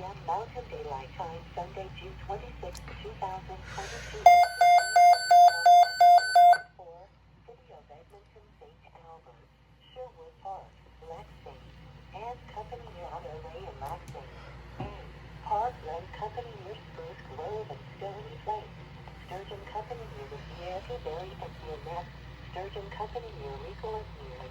p.m. Mountain Daylight Time, Sunday, June 26, 2022. City of Edmonton, St. Albert, Sherwood Park, Lansing, and Company near Otterley and Lansing. Parkland Company near Spruce Grove and Stony Plain. Sturgeon Company near Riviera Berry and Near Sturgeon Company near Rico and Near.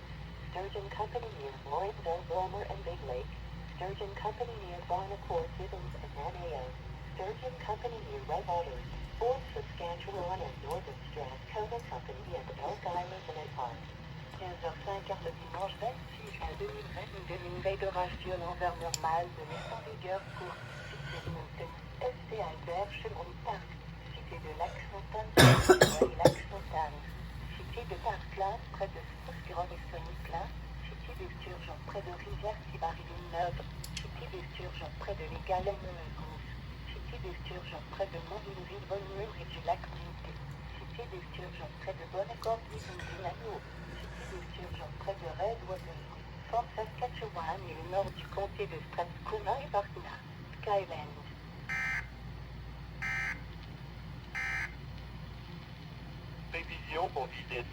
Sturgeon Company near Morrisville, Wilmer and Big Lake. Sturgeon Company near Barnacourt, Gibbons and Naneo. Sturgeon Company near Red Otter, Fort Saskatchewan and Northern Strathcona Company and Elk Island and Park. 15h05 le dimanche 26 juin 2022, une veille d'orage violent vers normal de mise en vigueur pour Cité Mountain, ST Albert, Sherwood Park, Cité de Lac-Fontaine, Lac-Fontaine, Cité de Parkland, près de Spruce Grove et Stony Plain, Cité de Sturgeon, près de Rivière-Sibary-Villeneuve, Cité de Sturgeon, près de l'Égal-Gousse, Cité de Sturgeon, près de Montville-Bonne-Mur et du lac Minté, Cité de Sturgeon, près de Bonnecorp-Villeneuve, Cité de Sturgeon, près de Redwater, Fort Saskatchewan et le nord du comté de Strathcona et Parkland, Skyland. Prévision pour vitesse